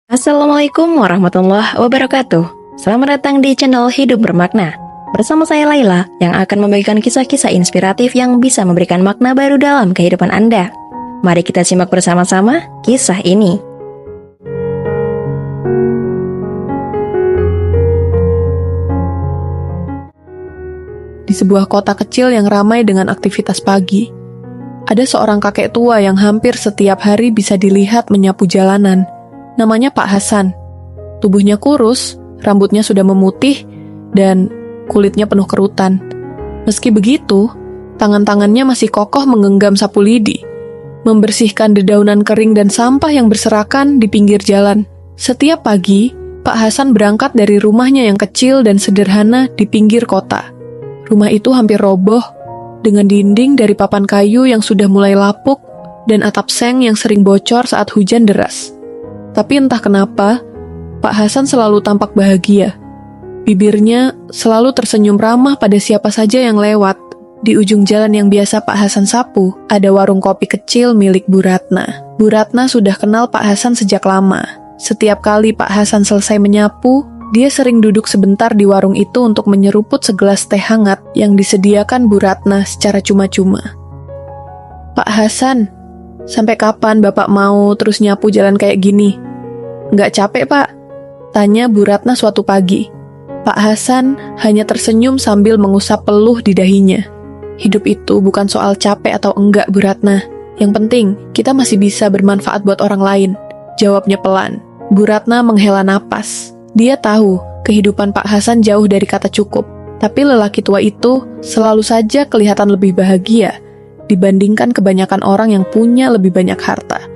Assalamualaikum warahmatullahi wabarakatuh. Selamat datang di channel Hidup Bermakna. Bersama saya Laila yang akan membagikan kisah-kisah inspiratif yang bisa memberikan makna baru dalam kehidupan Anda. Mari kita simak bersama-sama kisah ini. Di sebuah kota kecil yang ramai dengan aktivitas pagi, ada seorang kakek tua yang hampir setiap hari bisa dilihat menyapu jalanan. Namanya Pak Hasan. Tubuhnya kurus, rambutnya sudah memutih, dan kulitnya penuh kerutan. Meski begitu, tangan-tangannya masih kokoh menggenggam sapu lidi, membersihkan dedaunan kering dan sampah yang berserakan di pinggir jalan. Setiap pagi, Pak Hasan berangkat dari rumahnya yang kecil dan sederhana di pinggir kota. Rumah itu hampir roboh, dengan dinding dari papan kayu yang sudah mulai lapuk dan atap seng yang sering bocor saat hujan deras. Tapi entah kenapa, Pak Hasan selalu tampak bahagia. Bibirnya selalu tersenyum ramah pada siapa saja yang lewat. Di ujung jalan yang biasa Pak Hasan sapu, ada warung kopi kecil milik Bu Ratna. Bu Ratna sudah kenal Pak Hasan sejak lama. Setiap kali Pak Hasan selesai menyapu, dia sering duduk sebentar di warung itu untuk menyeruput segelas teh hangat yang disediakan Bu Ratna secara cuma-cuma. Pak Hasan, sampai kapan Bapak mau terus nyapu jalan kayak gini? Nggak capek, Pak? Tanya Bu Ratna suatu pagi. Pak Hasan hanya tersenyum sambil mengusap peluh di dahinya. Hidup itu bukan soal capek atau enggak, Bu Ratna. Yang penting, kita masih bisa bermanfaat buat orang lain. Jawabnya pelan. Bu Ratna menghela napas. Dia tahu kehidupan Pak Hasan jauh dari kata cukup, tapi lelaki tua itu selalu saja kelihatan lebih bahagia dibandingkan kebanyakan orang yang punya lebih banyak harta.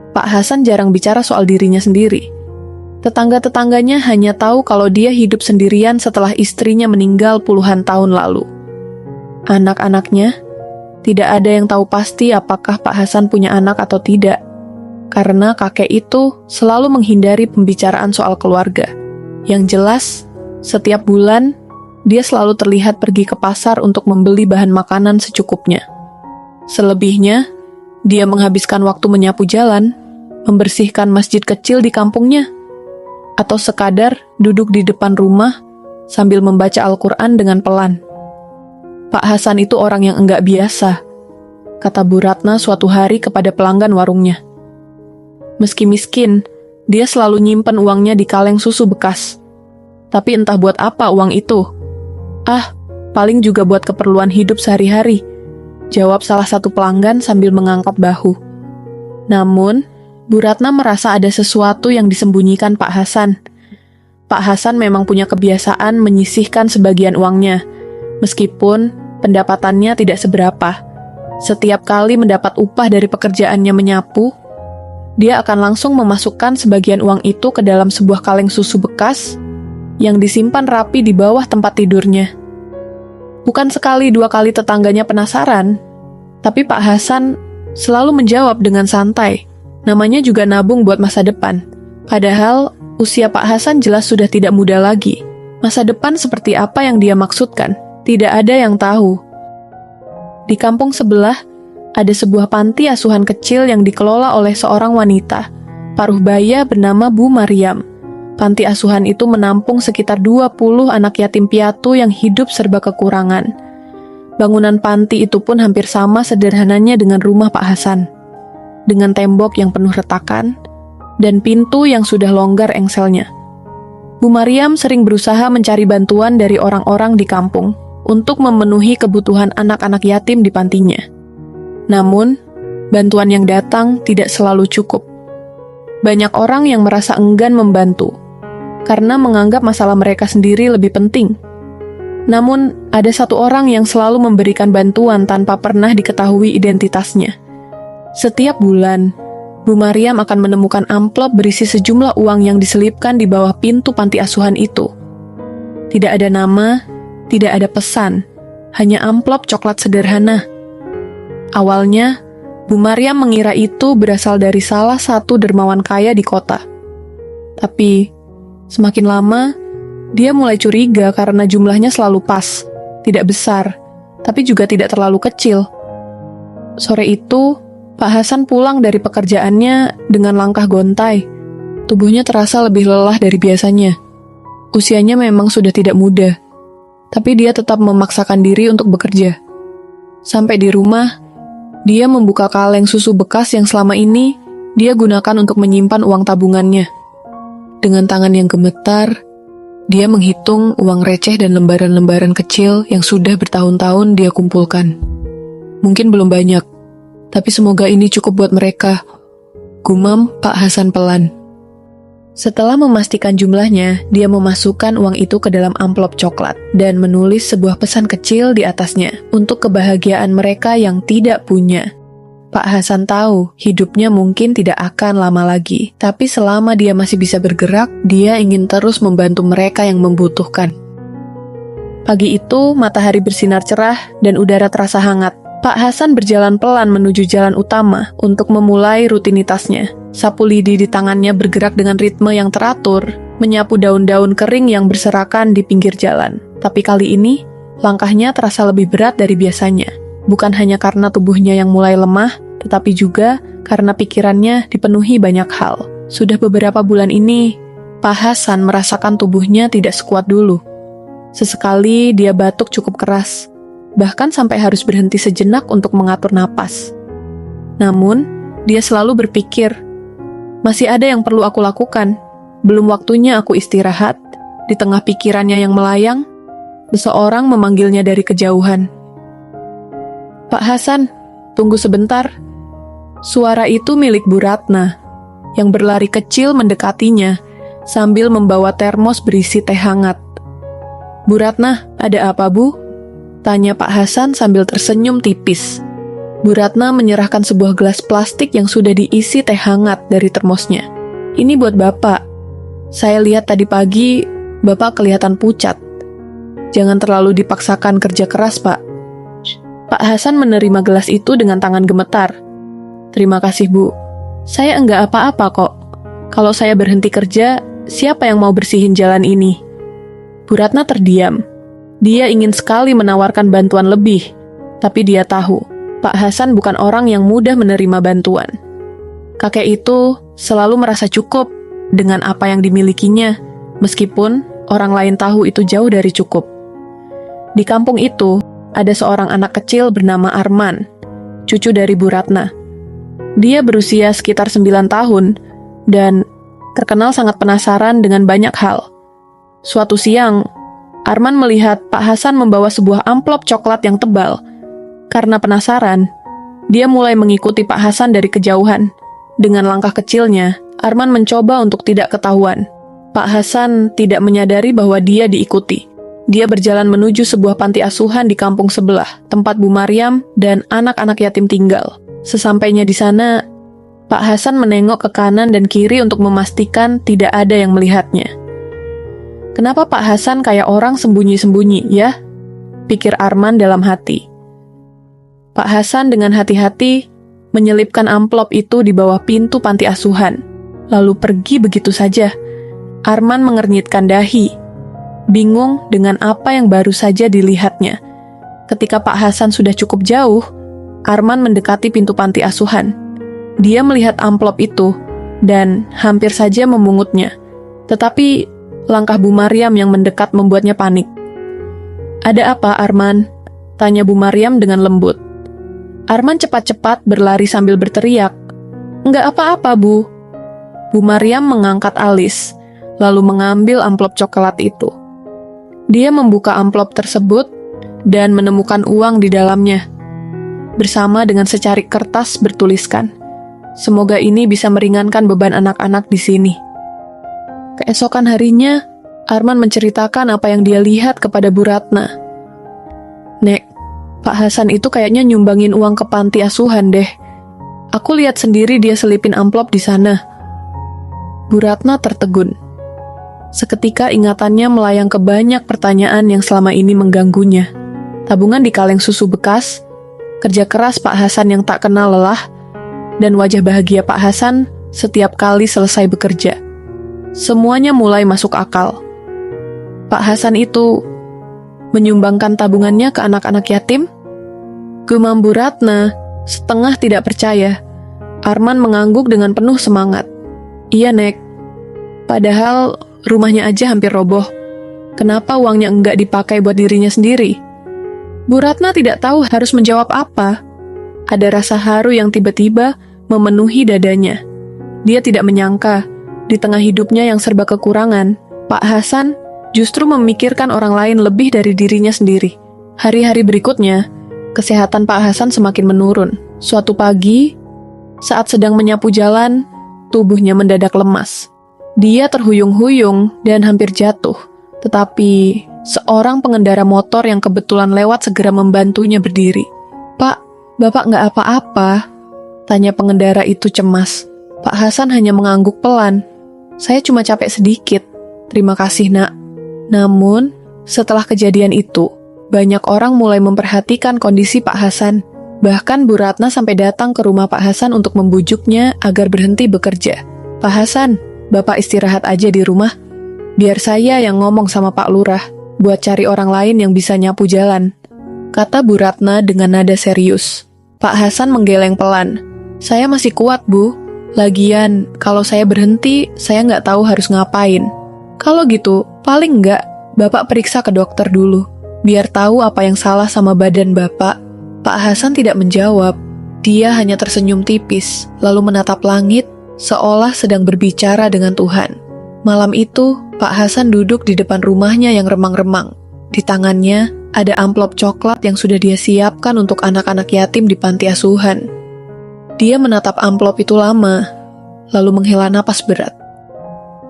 Pak Hasan jarang bicara soal dirinya sendiri. Tetangga-tetangganya hanya tahu kalau dia hidup sendirian setelah istrinya meninggal puluhan tahun lalu. Anak-anaknya, tidak ada yang tahu pasti apakah Pak Hasan punya anak atau tidak. Karena kakek itu selalu menghindari pembicaraan soal keluarga. Yang jelas, setiap bulan, dia selalu terlihat pergi ke pasar untuk membeli bahan makanan secukupnya. Selebihnya, dia menghabiskan waktu menyapu jalan, membersihkan masjid kecil di kampungnya, atau sekadar duduk di depan rumah sambil membaca Al-Quran dengan pelan. Pak Hasan itu orang yang enggak biasa, kata Bu Ratna suatu hari kepada pelanggan warungnya. Meski miskin, dia selalu nyimpen uangnya di kaleng susu bekas. Tapi entah buat apa uang itu. Paling juga buat keperluan hidup sehari-hari, jawab salah satu pelanggan sambil mengangkat bahu. Namun, Bu Ratna merasa ada sesuatu yang disembunyikan Pak Hasan. Pak Hasan memang punya kebiasaan menyisihkan sebagian uangnya, meskipun pendapatannya tidak seberapa. Setiap kali mendapat upah dari pekerjaannya menyapu, dia akan langsung memasukkan sebagian uang itu ke dalam sebuah kaleng susu bekas yang disimpan rapi di bawah tempat tidurnya. Bukan sekali dua kali tetangganya penasaran, tapi Pak Hasan selalu menjawab dengan santai. Namanya juga nabung buat masa depan. Padahal usia Pak Hasan jelas sudah tidak muda lagi. Masa depan seperti apa yang dia maksudkan? Tidak ada yang tahu. Di kampung sebelah, ada sebuah panti asuhan kecil yang dikelola oleh seorang wanita, paruh baya bernama Bu Maryam. Panti asuhan itu menampung sekitar 20 anak yatim piatu yang hidup serba kekurangan. Bangunan panti itu pun hampir sama sederhananya dengan rumah Pak Hasan, dengan tembok yang penuh retakan dan pintu yang sudah longgar engselnya. Bu Maryam sering berusaha mencari bantuan dari orang-orang di kampung untuk memenuhi kebutuhan anak-anak yatim di pantinya. Namun, bantuan yang datang tidak selalu cukup. Banyak orang yang merasa enggan membantu, karena menganggap masalah mereka sendiri lebih penting. Namun, ada satu orang yang selalu memberikan bantuan tanpa pernah diketahui identitasnya. Setiap bulan, Bu Maryam akan menemukan amplop berisi sejumlah uang yang diselipkan di bawah pintu panti asuhan itu. Tidak ada nama, tidak ada pesan, hanya amplop coklat sederhana. Awalnya, Bu Maryam mengira itu berasal dari salah satu dermawan kaya di kota. Tapi, semakin lama, dia mulai curiga karena jumlahnya selalu pas, tidak besar, tapi juga tidak terlalu kecil. Sore itu, Pak Hasan pulang dari pekerjaannya dengan langkah gontai. Tubuhnya terasa lebih lelah dari biasanya. Usianya memang sudah tidak muda, tapi dia tetap memaksakan diri untuk bekerja. Sampai di rumah, dia membuka kaleng susu bekas yang selama ini dia gunakan untuk menyimpan uang tabungannya. Dengan tangan yang gemetar, dia menghitung uang receh dan lembaran-lembaran kecil yang sudah bertahun-tahun dia kumpulkan. Mungkin belum banyak, tapi semoga ini cukup buat mereka, gumam Pak Hasan pelan. Setelah memastikan jumlahnya, dia memasukkan uang itu ke dalam amplop coklat dan menulis sebuah pesan kecil di atasnya untuk kebahagiaan mereka yang tidak punya. Pak Hasan tahu hidupnya mungkin tidak akan lama lagi, tapi selama dia masih bisa bergerak, dia ingin terus membantu mereka yang membutuhkan. Pagi itu, matahari bersinar cerah dan udara terasa hangat. Pak Hasan berjalan pelan menuju jalan utama untuk memulai rutinitasnya. Sapu lidi di tangannya bergerak dengan ritme yang teratur, menyapu daun-daun kering yang berserakan di pinggir jalan. Tapi kali ini, langkahnya terasa lebih berat dari biasanya. Bukan hanya karena tubuhnya yang mulai lemah, tetapi juga karena pikirannya dipenuhi banyak hal. Sudah beberapa bulan ini, Pak Hasan merasakan tubuhnya tidak sekuat dulu. Sesekali dia batuk cukup keras, bahkan sampai harus berhenti sejenak untuk mengatur napas. Namun, dia selalu berpikir, masih ada yang perlu aku lakukan. Belum waktunya aku istirahat. Di tengah pikirannya yang melayang, seseorang memanggilnya dari kejauhan. Pak Hasan, tunggu sebentar. Suara itu milik Bu Ratna, yang berlari kecil mendekatinya sambil membawa termos berisi teh hangat. Bu Ratna, ada apa Bu? Tanya Pak Hasan sambil tersenyum tipis. Bu Ratna menyerahkan sebuah gelas plastik yang sudah diisi teh hangat dari termosnya. Ini buat Bapak. Saya lihat tadi pagi, Bapak kelihatan pucat. Jangan terlalu dipaksakan kerja keras, Pak. Pak Hasan menerima gelas itu dengan tangan gemetar. Terima kasih, Bu. Saya enggak apa-apa kok. Kalau saya berhenti kerja, siapa yang mau bersihin jalan ini? Bu Ratna terdiam. Dia ingin sekali menawarkan bantuan lebih, tapi dia tahu, Pak Hasan bukan orang yang mudah menerima bantuan. Kakek itu selalu merasa cukup dengan apa yang dimilikinya, meskipun orang lain tahu itu jauh dari cukup. Di kampung itu, ada seorang anak kecil bernama Arman, cucu dari Bu Ratna. Dia berusia sekitar 9 tahun, dan terkenal sangat penasaran dengan banyak hal. Suatu siang, Arman melihat Pak Hasan membawa sebuah amplop coklat yang tebal. Karena penasaran, dia mulai mengikuti Pak Hasan dari kejauhan. Dengan langkah kecilnya, Arman mencoba untuk tidak ketahuan. Pak Hasan tidak menyadari bahwa dia diikuti. Dia berjalan menuju sebuah panti asuhan di kampung sebelah, tempat Bu Maryam dan anak-anak yatim tinggal. Sesampainya di sana, Pak Hasan menengok ke kanan dan kiri untuk memastikan tidak ada yang melihatnya. Kenapa Pak Hasan kayak orang sembunyi-sembunyi, ya? Pikir Arman dalam hati. Pak Hasan dengan hati-hati menyelipkan amplop itu di bawah pintu panti asuhan, lalu pergi begitu saja. Arman mengernyitkan dahi, bingung dengan apa yang baru saja dilihatnya. Ketika Pak Hasan sudah cukup jauh, Arman mendekati pintu panti asuhan. Dia melihat amplop itu dan hampir saja memungutnya. Tetapi langkah Bu Maryam yang mendekat membuatnya panik. Ada apa, Arman? Tanya Bu Maryam dengan lembut. Arman cepat-cepat berlari sambil berteriak. Enggak apa-apa, Bu. Bu Maryam mengangkat alis, lalu mengambil amplop coklat itu. Dia membuka amplop tersebut dan menemukan uang di dalamnya. Bersama dengan secarik kertas bertuliskan, semoga ini bisa meringankan beban anak-anak di sini. Keesokan harinya, Arman menceritakan apa yang dia lihat kepada Bu Ratna. Nek, Pak Hasan itu kayaknya nyumbangin uang ke panti asuhan deh. Aku lihat sendiri dia selipin amplop di sana. Bu Ratna tertegun. Seketika ingatannya melayang ke banyak pertanyaan yang selama ini mengganggunya. Tabungan di kaleng susu bekas, kerja keras Pak Hasan yang tak kenal lelah, dan wajah bahagia Pak Hasan setiap kali selesai bekerja. Semuanya mulai masuk akal. Pak Hasan itu menyumbangkan tabungannya ke anak-anak yatim? Gumam Bu Ratna, setengah tidak percaya. Arman mengangguk dengan penuh semangat. Iya, Nek. Padahal rumahnya aja hampir roboh. Kenapa uangnya enggak dipakai buat dirinya sendiri? Bu Ratna tidak tahu harus menjawab apa. Ada rasa haru yang tiba-tiba memenuhi dadanya. Dia tidak menyangka, di tengah hidupnya yang serba kekurangan, Pak Hasan justru memikirkan orang lain lebih dari dirinya sendiri. Hari-hari berikutnya, kesehatan Pak Hasan semakin menurun. Suatu pagi, saat sedang menyapu jalan, tubuhnya mendadak lemas. Dia terhuyung-huyung dan hampir jatuh. Tetapi, seorang pengendara motor yang kebetulan lewat segera membantunya berdiri. "Pak, Bapak nggak apa-apa?" tanya pengendara itu cemas. Pak Hasan hanya mengangguk pelan. "Saya cuma capek sedikit. Terima kasih, Nak." Namun, setelah kejadian itu, banyak orang mulai memperhatikan kondisi Pak Hasan. Bahkan Bu Ratna sampai datang ke rumah Pak Hasan untuk membujuknya agar berhenti bekerja. "Pak Hasan, Bapak istirahat aja di rumah. Biar saya yang ngomong sama Pak Lurah, buat cari orang lain yang bisa nyapu jalan," kata Bu Ratna dengan nada serius. Pak Hasan menggeleng pelan. "Saya masih kuat, Bu. Lagian, kalau saya berhenti, saya nggak tahu harus ngapain." "Kalau gitu, paling nggak, Bapak periksa ke dokter dulu, biar tahu apa yang salah sama badan Bapak." Pak Hasan tidak menjawab. Dia hanya tersenyum tipis, lalu menatap langit, seolah sedang berbicara dengan Tuhan. Malam itu, Pak Hasan duduk di depan rumahnya yang remang-remang. Di tangannya, ada amplop coklat yang sudah dia siapkan untuk anak-anak yatim di panti asuhan. Dia menatap amplop itu lama, lalu menghela napas berat.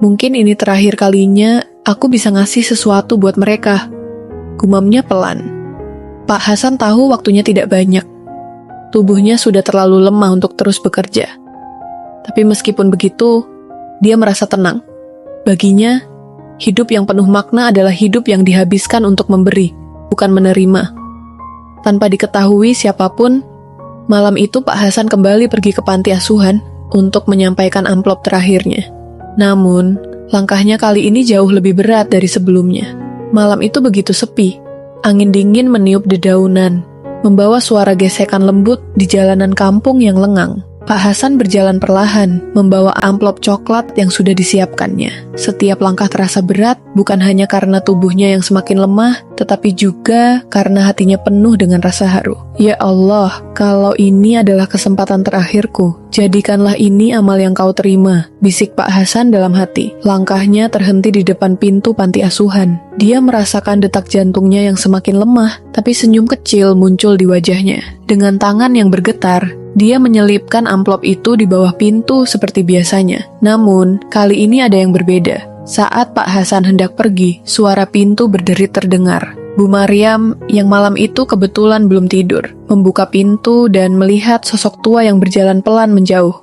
"Mungkin ini terakhir kalinya aku bisa ngasih sesuatu buat mereka," gumamnya pelan. Pak Hasan tahu waktunya tidak banyak. Tubuhnya sudah terlalu lemah untuk terus bekerja. Tapi meskipun begitu, dia merasa tenang. Baginya, hidup yang penuh makna adalah hidup yang dihabiskan untuk memberi, bukan menerima. Tanpa diketahui siapapun, malam itu Pak Hasan kembali pergi ke panti asuhan untuk menyampaikan amplop terakhirnya. Namun, langkahnya kali ini jauh lebih berat dari sebelumnya. Malam itu begitu sepi. Angin dingin meniup dedaunan, membawa suara gesekan lembut di jalanan kampung yang lengang. Pak Hasan berjalan perlahan, membawa amplop coklat yang sudah disiapkannya. Setiap langkah terasa berat, bukan hanya karena tubuhnya yang semakin lemah, tetapi juga karena hatinya penuh dengan rasa haru. "Ya Allah, kalau ini adalah kesempatan terakhirku, jadikanlah ini amal yang kau terima," bisik Pak Hasan dalam hati. Langkahnya terhenti di depan pintu panti asuhan. Dia merasakan detak jantungnya yang semakin lemah, tapi senyum kecil muncul di wajahnya. Dengan tangan yang bergetar, dia menyelipkan amplop itu di bawah pintu seperti biasanya. Namun, kali ini ada yang berbeda. Saat Pak Hasan hendak pergi, suara pintu berderit terdengar. Bu Maryam yang malam itu kebetulan belum tidur, membuka pintu dan melihat sosok tua yang berjalan pelan menjauh.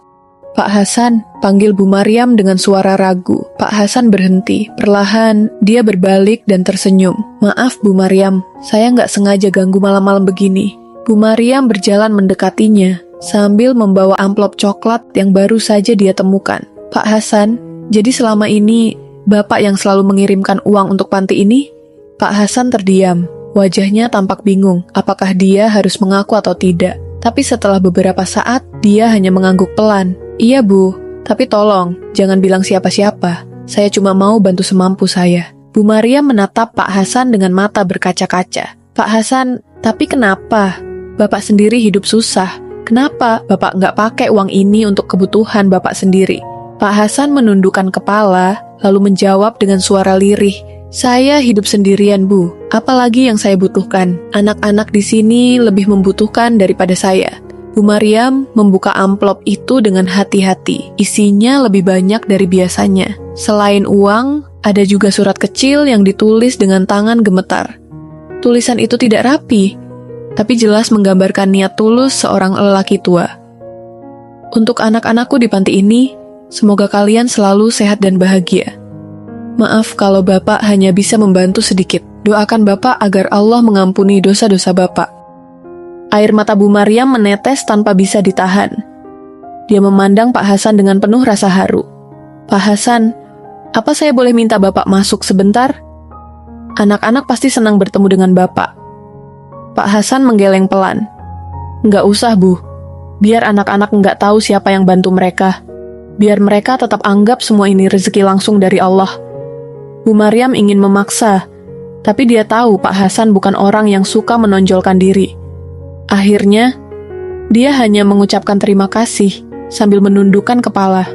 "Pak Hasan," panggil Bu Maryam dengan suara ragu. Pak Hasan berhenti. Perlahan, dia berbalik dan tersenyum. "Maaf Bu Maryam, saya nggak sengaja ganggu malam-malam begini." Bu Maryam berjalan mendekatinya, sambil membawa amplop coklat yang baru saja dia temukan. "Pak Hasan, jadi selama ini Bapak yang selalu mengirimkan uang untuk panti ini?" Pak Hasan terdiam. Wajahnya tampak bingung, apakah dia harus mengaku atau tidak. Tapi setelah beberapa saat, dia hanya mengangguk pelan. "Iya Bu, tapi tolong, jangan bilang siapa-siapa. Saya cuma mau bantu semampu saya." Bu Maryam menatap Pak Hasan dengan mata berkaca-kaca. "Pak Hasan, tapi kenapa? Bapak sendiri hidup susah. Kenapa Bapak nggak pakai uang ini untuk kebutuhan Bapak sendiri?" Pak Hasan menundukkan kepala, lalu menjawab dengan suara lirih, "Saya hidup sendirian, Bu. Apalagi yang saya butuhkan? Anak-anak di sini lebih membutuhkan daripada saya." Bu Maryam membuka amplop itu dengan hati-hati. Isinya lebih banyak dari biasanya. Selain uang, ada juga surat kecil yang ditulis dengan tangan gemetar. Tulisan itu tidak rapi, tapi jelas menggambarkan niat tulus seorang lelaki tua. "Untuk anak-anakku di panti ini, semoga kalian selalu sehat dan bahagia. Maaf kalau Bapak hanya bisa membantu sedikit. Doakan Bapak agar Allah mengampuni dosa-dosa Bapak." Air mata Bu Maryam menetes tanpa bisa ditahan. Dia memandang Pak Hasan dengan penuh rasa haru. "Pak Hasan, apa saya boleh minta Bapak masuk sebentar? Anak-anak pasti senang bertemu dengan Bapak." Pak Hasan menggeleng pelan. "Nggak usah, Bu. Biar anak-anak nggak tahu siapa yang bantu mereka. biar mereka tetap anggap semua ini rezeki langsung dari Allah. Bu Maryam ingin memaksa, tapi dia tahu Pak Hasan bukan orang yang suka menonjolkan diri. Akhirnya, dia hanya mengucapkan terima kasih sambil menundukkan kepala.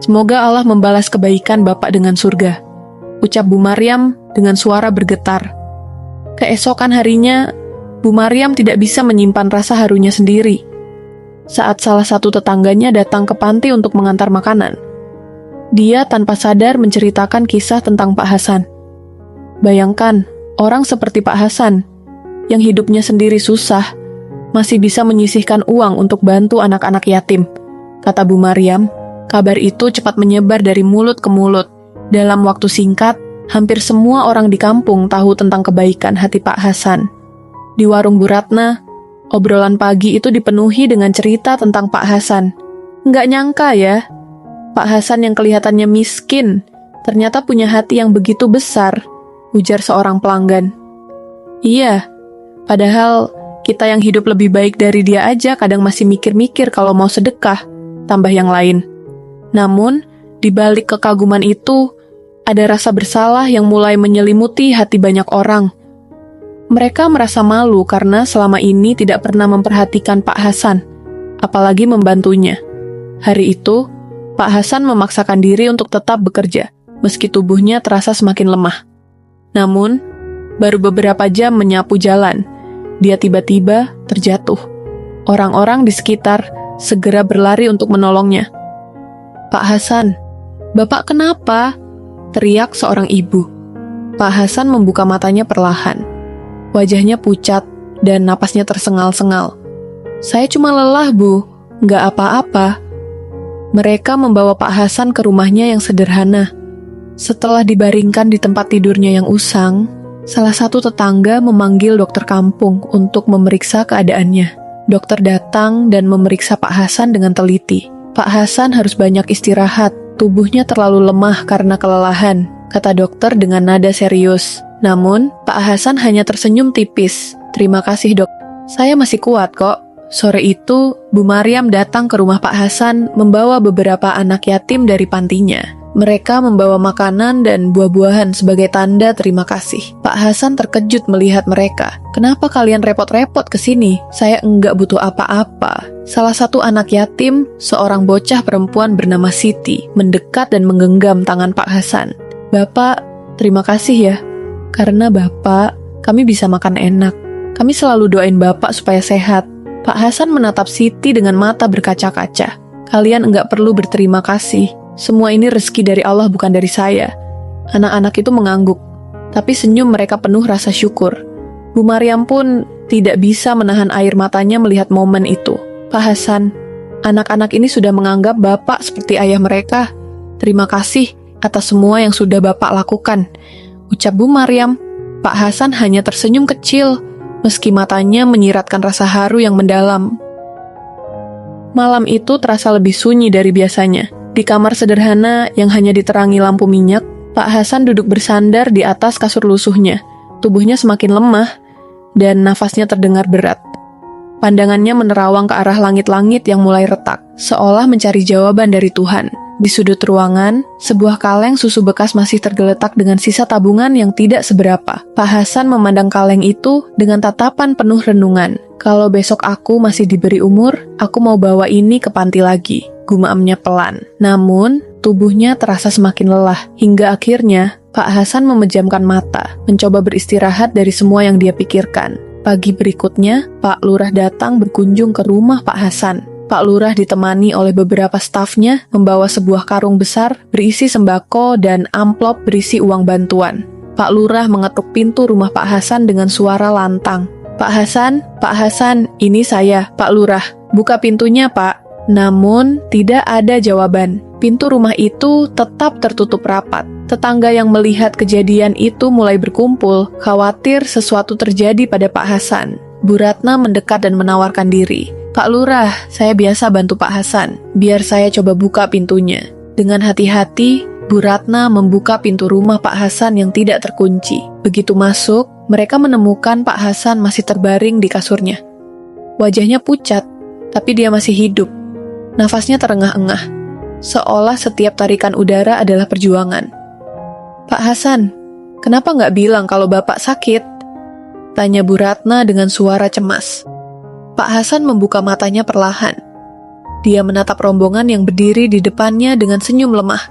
Semoga Allah membalas kebaikan Bapak dengan surga, ucap Bu Maryam dengan suara bergetar. Keesokan harinya, Bu Maryam tidak bisa menyimpan rasa harunya sendiri. Saat salah satu tetangganya datang ke panti untuk mengantar makanan, dia tanpa sadar menceritakan kisah tentang Pak Hasan. Bayangkan, orang seperti Pak Hasan, yang hidupnya sendiri susah, masih bisa menyisihkan uang untuk bantu anak-anak yatim. Kata Bu Maryam, kabar itu cepat menyebar dari mulut ke mulut. Dalam waktu singkat, hampir semua orang di kampung tahu tentang kebaikan hati Pak Hasan. Di warung Bu Ratna, obrolan pagi itu dipenuhi dengan cerita tentang Pak Hasan. Nggak nyangka ya, Pak Hasan yang kelihatannya miskin, ternyata punya hati yang begitu besar, ujar seorang pelanggan. Iya, padahal kita yang hidup lebih baik dari dia aja kadang masih mikir-mikir kalau mau sedekah, tambah yang lain. Namun, di balik kekaguman itu, ada rasa bersalah yang mulai menyelimuti hati banyak orang. Mereka merasa malu karena selama ini tidak pernah memperhatikan Pak Hasan, apalagi membantunya. Hari itu, Pak Hasan memaksakan diri untuk tetap bekerja, meski tubuhnya terasa semakin lemah. Namun, baru beberapa jam menyapu jalan, dia tiba-tiba terjatuh. Orang-orang di sekitar segera berlari untuk menolongnya. "Pak Hasan, Bapak kenapa?" teriak seorang ibu. Pak Hasan membuka matanya perlahan. Wajahnya pucat dan napasnya tersengal-sengal. "Saya cuma lelah, Bu. Nggak apa-apa." Mereka membawa Pak Hasan ke rumahnya yang sederhana. Setelah dibaringkan di tempat tidurnya yang usang, salah satu tetangga memanggil dokter kampung untuk memeriksa keadaannya. Dokter datang dan memeriksa Pak Hasan dengan teliti. Pak Hasan harus banyak istirahat, tubuhnya terlalu lemah karena kelelahan, kata dokter dengan nada serius. Namun, Pak Hasan hanya tersenyum tipis. "Terima kasih, Dok. Saya masih kuat kok." Sore itu, Bu Maryam datang ke rumah Pak Hasan membawa beberapa anak yatim dari pantinya. Mereka membawa makanan dan buah-buahan sebagai tanda terima kasih. Pak Hasan terkejut melihat mereka. "Kenapa kalian repot-repot ke sini? Saya enggak butuh apa-apa." Salah satu anak yatim, seorang bocah perempuan bernama Siti, mendekat dan menggenggam tangan Pak Hasan. "Bapak, terima kasih ya. Karena Bapak, kami bisa makan enak. Kami selalu doain Bapak supaya sehat." Pak Hasan menatap Siti dengan mata berkaca-kaca. "Kalian enggak perlu berterima kasih. Semua ini rezeki dari Allah, bukan dari saya." Anak-anak itu mengangguk, tapi senyum mereka penuh rasa syukur. Bu Maryam pun tidak bisa menahan air matanya melihat momen itu. "Pak Hasan, anak-anak ini sudah menganggap Bapak seperti ayah mereka. Terima kasih atas semua yang sudah Bapak lakukan," ucap Bu Maryam. Pak Hasan hanya tersenyum kecil, meski matanya menyiratkan rasa haru yang mendalam. Malam itu terasa lebih sunyi dari biasanya. Di kamar sederhana yang hanya diterangi lampu minyak, Pak Hasan duduk bersandar di atas kasur lusuhnya. Tubuhnya semakin lemah, dan nafasnya terdengar berat. Pandangannya menerawang ke arah langit-langit yang mulai retak, seolah mencari jawaban dari Tuhan. Di sudut ruangan, sebuah kaleng susu bekas masih tergeletak dengan sisa tabungan yang tidak seberapa. Pak Hasan memandang kaleng itu dengan tatapan penuh renungan. "Kalau besok aku masih diberi umur, aku mau bawa ini ke panti lagi," gumamnya pelan. Namun, tubuhnya terasa semakin lelah. Hingga akhirnya, Pak Hasan memejamkan mata, mencoba beristirahat dari semua yang dia pikirkan. Pagi berikutnya, Pak Lurah datang berkunjung ke rumah Pak Hasan. Pak Lurah ditemani oleh beberapa stafnya membawa sebuah karung besar berisi sembako dan amplop berisi uang bantuan. Pak Lurah mengetuk pintu rumah Pak Hasan dengan suara lantang. Pak Hasan, ini saya, Pak Lurah. Buka pintunya, Pak." Namun, tidak ada jawaban. Pintu rumah itu tetap tertutup rapat. Tetangga yang melihat kejadian itu mulai berkumpul, khawatir sesuatu terjadi pada Pak Hasan. Bu Ratna mendekat dan menawarkan diri. "Pak Lurah, saya biasa bantu Pak Hasan. Biar saya coba buka pintunya." Dengan hati-hati, Bu Ratna membuka pintu rumah Pak Hasan yang tidak terkunci. Begitu masuk, mereka menemukan Pak Hasan masih terbaring di kasurnya. Wajahnya pucat, tapi dia masih hidup. Nafasnya terengah-engah. seolah setiap tarikan udara adalah perjuangan. "Pak Hasan, kenapa nggak bilang kalau Bapak sakit?" tanya Bu Ratna dengan suara cemas. Pak Hasan membuka matanya perlahan. Dia menatap rombongan yang berdiri di depannya dengan senyum lemah.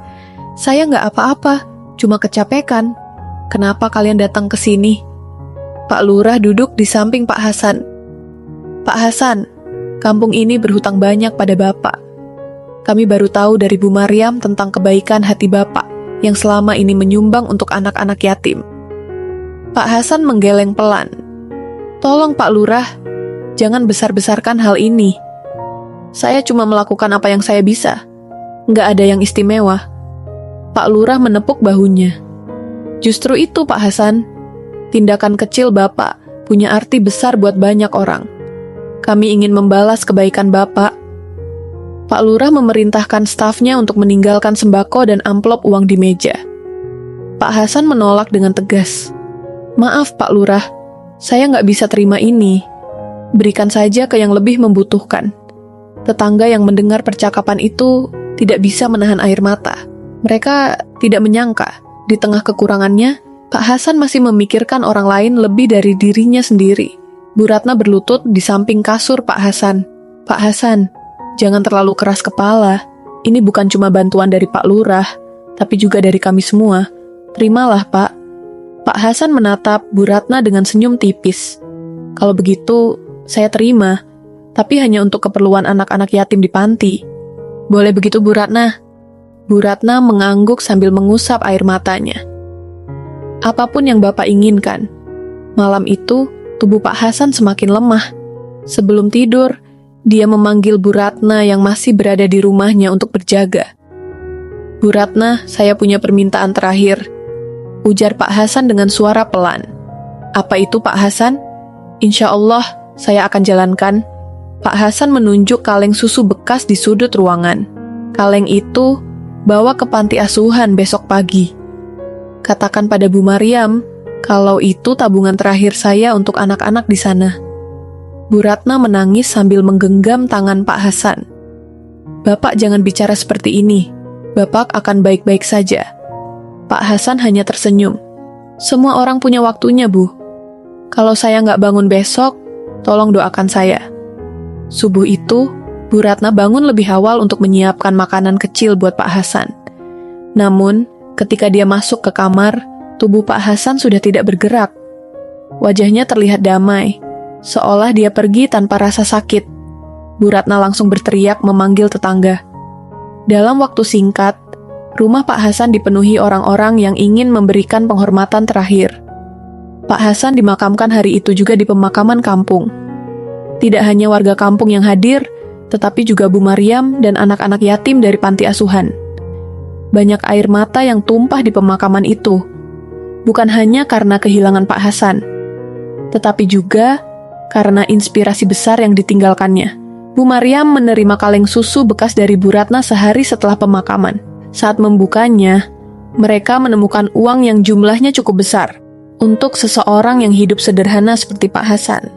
"Saya nggak apa-apa, cuma kecapekan. Kenapa kalian datang ke sini?" Pak Lurah duduk di samping Pak Hasan. "Pak Hasan, kampung ini berhutang banyak pada Bapak. Kami baru tahu dari Bu Maryam tentang kebaikan hati Bapak yang selama ini menyumbang untuk anak-anak yatim." Pak Hasan menggeleng pelan. "Tolong Pak Lurah, jangan besar-besarkan hal ini. Saya cuma melakukan apa yang saya bisa. Nggak ada yang istimewa." Pak Lurah menepuk bahunya. "Justru itu Pak Hasan, tindakan kecil Bapak punya arti besar buat banyak orang. Kami ingin membalas kebaikan Bapak." Pak Lurah memerintahkan stafnya untuk meninggalkan sembako dan amplop uang di meja. Pak Hasan menolak dengan tegas. "Maaf Pak Lurah, saya nggak bisa terima ini. Berikan saja ke yang lebih membutuhkan." Tetangga yang mendengar percakapan itu tidak bisa menahan air mata. Mereka tidak menyangka, di tengah kekurangannya, Pak Hasan masih memikirkan orang lain lebih dari dirinya sendiri. Bu Ratna berlutut di samping kasur Pak Hasan. "Pak Hasan, jangan terlalu keras kepala. Ini bukan cuma bantuan dari Pak Lurah, tapi juga dari kami semua. Terimalah, Pak." Pak Hasan menatap Bu Ratna dengan senyum tipis. "Kalau begitu, saya terima, tapi hanya untuk keperluan anak-anak yatim di panti. Boleh begitu, Bu Ratna?" Bu Ratna mengangguk sambil mengusap air matanya. "Apapun yang Bapak inginkan." Malam itu, tubuh Pak Hasan semakin lemah. Sebelum tidur, dia memanggil Bu Ratna yang masih berada di rumahnya untuk berjaga. "Bu Ratna, saya punya permintaan terakhir," ujar Pak Hasan dengan suara pelan. "Apa itu Pak Hasan?" "Insya Allah, saya akan jalankan." Pak Hasan menunjuk kaleng susu bekas di sudut ruangan. "Kaleng itu bawa ke panti asuhan besok pagi. Katakan pada Bu Maryam kalau itu tabungan terakhir saya untuk anak-anak di sana." Bu Ratna menangis sambil menggenggam tangan Pak Hasan. "Bapak jangan bicara seperti ini. Bapak akan baik-baik saja." Pak Hasan hanya tersenyum. "Semua orang punya waktunya, Bu. Kalau saya nggak bangun besok, tolong doakan saya." Subuh itu, Bu Ratna bangun lebih awal untuk menyiapkan makanan kecil buat Pak Hasan. Namun, ketika dia masuk ke kamar, tubuh Pak Hasan sudah tidak bergerak. Wajahnya terlihat damai, seolah dia pergi tanpa rasa sakit. Bu Ratna langsung berteriak memanggil tetangga. Dalam waktu singkat, rumah Pak Hasan dipenuhi orang-orang yang ingin memberikan penghormatan terakhir. Pak Hasan dimakamkan hari itu juga di pemakaman kampung. Tidak hanya warga kampung yang hadir, tetapi juga Bu Maryam dan anak-anak yatim dari panti asuhan. Banyak air mata yang tumpah di pemakaman itu, bukan hanya karena kehilangan Pak Hasan, tetapi juga karena inspirasi besar yang ditinggalkannya. Bu Maryam menerima kaleng susu bekas dari Bu Ratna sehari setelah pemakaman. Saat membukanya, mereka menemukan uang yang jumlahnya cukup besar untuk seseorang yang hidup sederhana seperti Pak Hasan.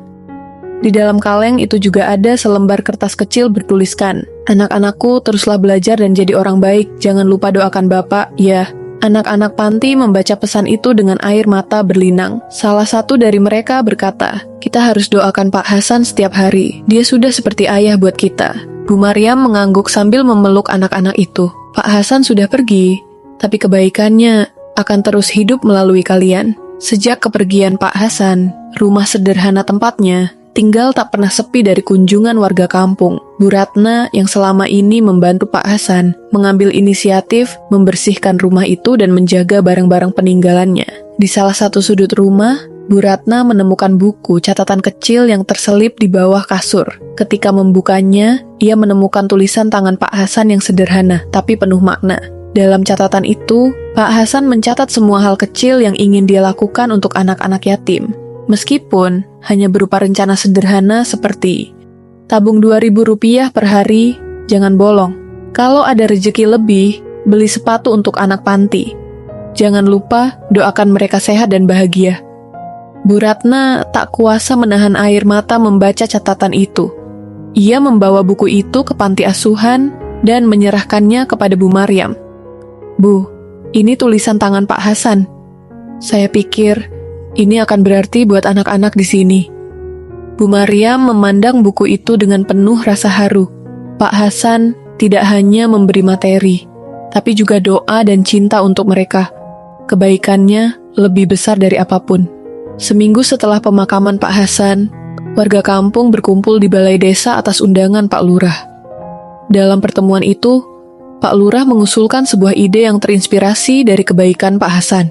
Di dalam kaleng itu juga ada selembar kertas kecil bertuliskan, "Anak-anakku, teruslah belajar dan jadi orang baik. Jangan lupa doakan Bapak, ya." Anak-anak panti membaca pesan itu dengan air mata berlinang. Salah satu dari mereka berkata, "Kita harus doakan Pak Hasan setiap hari. Dia sudah seperti ayah buat kita." Bu Maryam mengangguk sambil memeluk anak-anak itu. "Pak Hasan sudah pergi, tapi kebaikannya akan terus hidup melalui kalian." Sejak kepergian Pak Hasan, rumah sederhana tempatnya tinggal tak pernah sepi dari kunjungan warga kampung. Bu Ratna yang selama ini membantu Pak Hasan mengambil inisiatif membersihkan rumah itu dan menjaga barang-barang peninggalannya. Di salah satu sudut rumah, Bu Ratna menemukan buku catatan kecil yang terselip di bawah kasur. Ketika membukanya, ia menemukan tulisan tangan Pak Hasan yang sederhana tapi penuh makna. Dalam catatan itu, Pak Hasan mencatat semua hal kecil yang ingin dia lakukan untuk anak-anak yatim. Meskipun hanya berupa rencana sederhana seperti tabung Rp2.000 per hari, jangan bolong. Kalau ada rezeki lebih, beli sepatu untuk anak panti. Jangan lupa doakan mereka sehat dan bahagia. Bu Ratna tak kuasa menahan air mata membaca catatan itu. Ia membawa buku itu ke panti asuhan dan menyerahkannya kepada Bu Maryam. "Bu, ini tulisan tangan Pak Hasan. Saya pikir ini akan berarti buat anak-anak di sini." Bu Maryam memandang buku itu dengan penuh rasa haru. Pak Hasan tidak hanya memberi materi, tapi juga doa dan cinta untuk mereka. Kebaikannya lebih besar dari apapun. Seminggu setelah pemakaman Pak Hasan, warga kampung berkumpul di balai desa atas undangan Pak Lurah. Dalam pertemuan itu, Pak Lurah mengusulkan sebuah ide yang terinspirasi dari kebaikan Pak Hasan.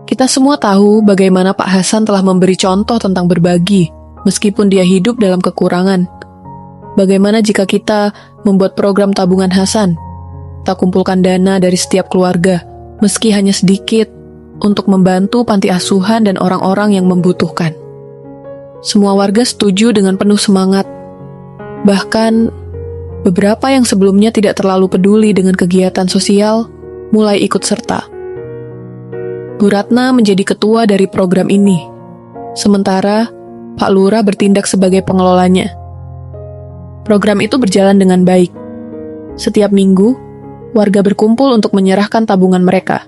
Kita semua tahu bagaimana Pak Hasan telah memberi contoh tentang berbagi, meskipun dia hidup dalam kekurangan. Bagaimana jika kita membuat program tabungan Hasan? Kita kumpulkan dana dari setiap keluarga, meski hanya sedikit, untuk membantu panti asuhan dan orang-orang yang membutuhkan. Semua warga setuju dengan penuh semangat. Bahkan, beberapa yang sebelumnya tidak terlalu peduli dengan kegiatan sosial, mulai ikut serta. Bu Ratna menjadi ketua dari program ini, sementara Pak Lurah bertindak sebagai pengelolanya. Program itu berjalan dengan baik. Setiap minggu, warga berkumpul untuk menyerahkan tabungan mereka,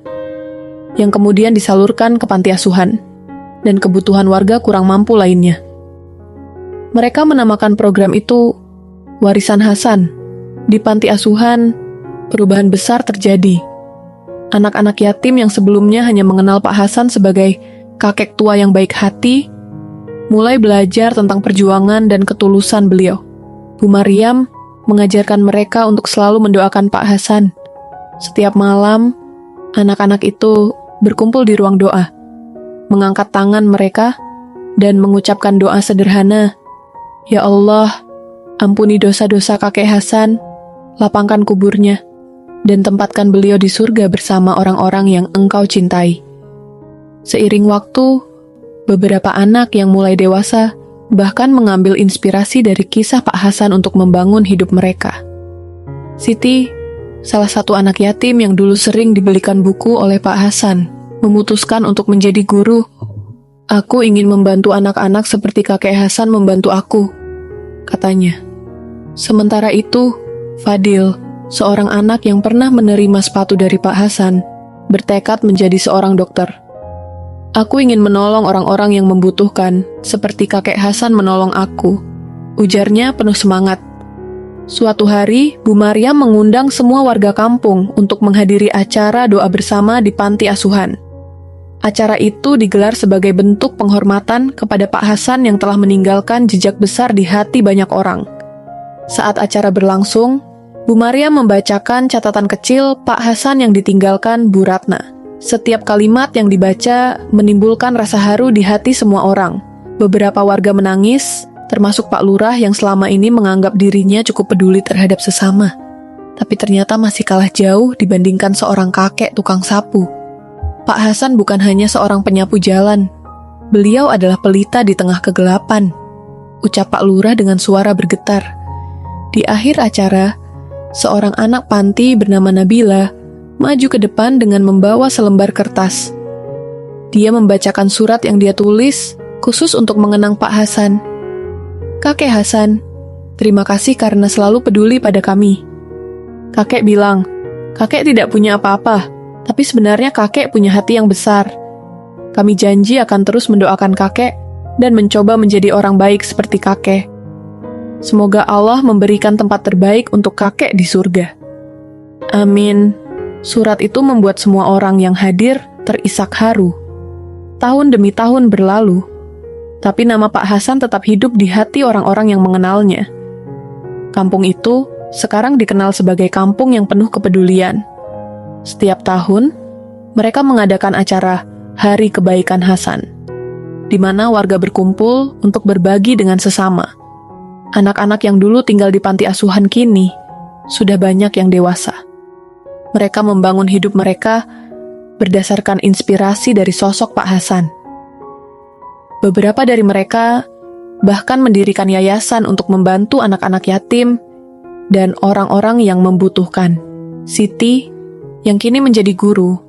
yang kemudian disalurkan ke panti asuhan, dan kebutuhan warga kurang mampu lainnya. Mereka menamakan program itu Warisan Hasan. Di panti asuhan, perubahan besar terjadi. Anak-anak yatim yang sebelumnya hanya mengenal Pak Hasan sebagai kakek tua yang baik hati, mulai belajar tentang perjuangan dan ketulusan beliau. Bu Maryam mengajarkan mereka untuk selalu mendoakan Pak Hasan. Setiap malam, anak-anak itu berkumpul di ruang doa, mengangkat tangan mereka, dan mengucapkan doa sederhana, "Ya Allah, ampuni dosa-dosa kakek Hasan, lapangkan kuburnya, dan tempatkan beliau di surga bersama orang-orang yang Engkau cintai." Seiring waktu, beberapa anak yang mulai dewasa bahkan mengambil inspirasi dari kisah Pak Hasan untuk membangun hidup mereka. Siti, salah satu anak yatim yang dulu sering dibelikan buku oleh Pak Hasan, memutuskan untuk menjadi guru. "Aku ingin membantu anak-anak seperti kakek Hasan membantu aku," katanya. Sementara itu, Fadil, seorang anak yang pernah menerima sepatu dari Pak Hasan, bertekad menjadi seorang dokter. "Aku ingin menolong orang-orang yang membutuhkan, seperti kakek Hasan menolong aku," ujarnya penuh semangat. Suatu hari, Bu Maryam mengundang semua warga kampung untuk menghadiri acara doa bersama di panti asuhan. Acara itu digelar sebagai bentuk penghormatan kepada Pak Hasan yang telah meninggalkan jejak besar di hati banyak orang. Saat acara berlangsung, Bu Maryam membacakan catatan kecil Pak Hasan yang ditinggalkan Bu Ratna. Setiap kalimat yang dibaca menimbulkan rasa haru di hati semua orang. Beberapa warga menangis, termasuk Pak Lurah yang selama ini menganggap dirinya cukup peduli terhadap sesama. Tapi ternyata masih kalah jauh dibandingkan seorang kakek tukang sapu. Pak Hasan bukan hanya seorang penyapu jalan. Beliau adalah pelita di tengah kegelapan, ucap Pak Lurah dengan suara bergetar. Di akhir acara, seorang anak panti bernama Nabila maju ke depan dengan membawa selembar kertas. Dia membacakan surat yang dia tulis khusus untuk mengenang Pak Hasan. "Kakek Hasan, terima kasih karena selalu peduli pada kami." Kakek bilang, "Kakek tidak punya apa-apa, tapi sebenarnya kakek punya hati yang besar. Kami janji akan terus mendoakan kakek dan mencoba menjadi orang baik seperti kakek. Semoga Allah memberikan tempat terbaik untuk kakek di surga." Amin. Surat itu membuat semua orang yang hadir terisak haru. Tahun demi tahun berlalu, tapi nama Pak Hasan tetap hidup di hati orang-orang yang mengenalnya. Kampung itu sekarang dikenal sebagai kampung yang penuh kepedulian. Setiap tahun, mereka mengadakan acara Hari Kebaikan Hasan, di mana warga berkumpul untuk berbagi dengan sesama. Anak-anak yang dulu tinggal di panti asuhan kini sudah banyak yang dewasa. Mereka membangun hidup mereka berdasarkan inspirasi dari sosok Pak Hasan. Beberapa dari mereka bahkan mendirikan yayasan untuk membantu anak-anak yatim dan orang-orang yang membutuhkan. Siti, yang kini menjadi guru,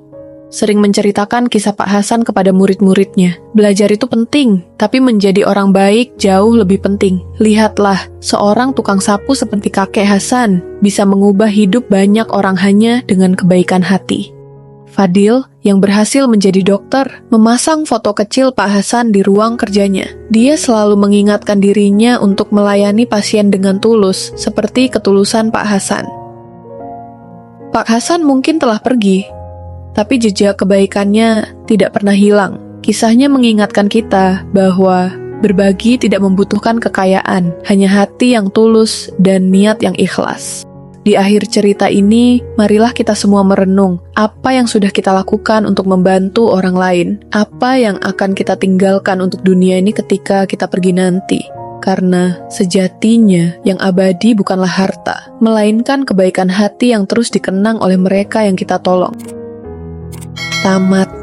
sering menceritakan kisah Pak Hasan kepada murid-muridnya. Belajar itu penting, tapi menjadi orang baik jauh lebih penting. Lihatlah, seorang tukang sapu seperti kakek Hasan bisa mengubah hidup banyak orang hanya dengan kebaikan hati. Fadil, yang berhasil menjadi dokter, memasang foto kecil Pak Hasan di ruang kerjanya. Dia selalu mengingatkan dirinya untuk melayani pasien dengan tulus, seperti ketulusan Pak Hasan. Pak Hasan mungkin telah pergi, tapi jejak kebaikannya tidak pernah hilang. Kisahnya mengingatkan kita bahwa berbagi tidak membutuhkan kekayaan, hanya hati yang tulus dan niat yang ikhlas. Di akhir cerita ini, marilah kita semua merenung apa yang sudah kita lakukan untuk membantu orang lain, apa yang akan kita tinggalkan untuk dunia ini ketika kita pergi nanti. Karena sejatinya yang abadi bukanlah harta, melainkan kebaikan hati yang terus dikenang oleh mereka yang kita tolong. Tamat.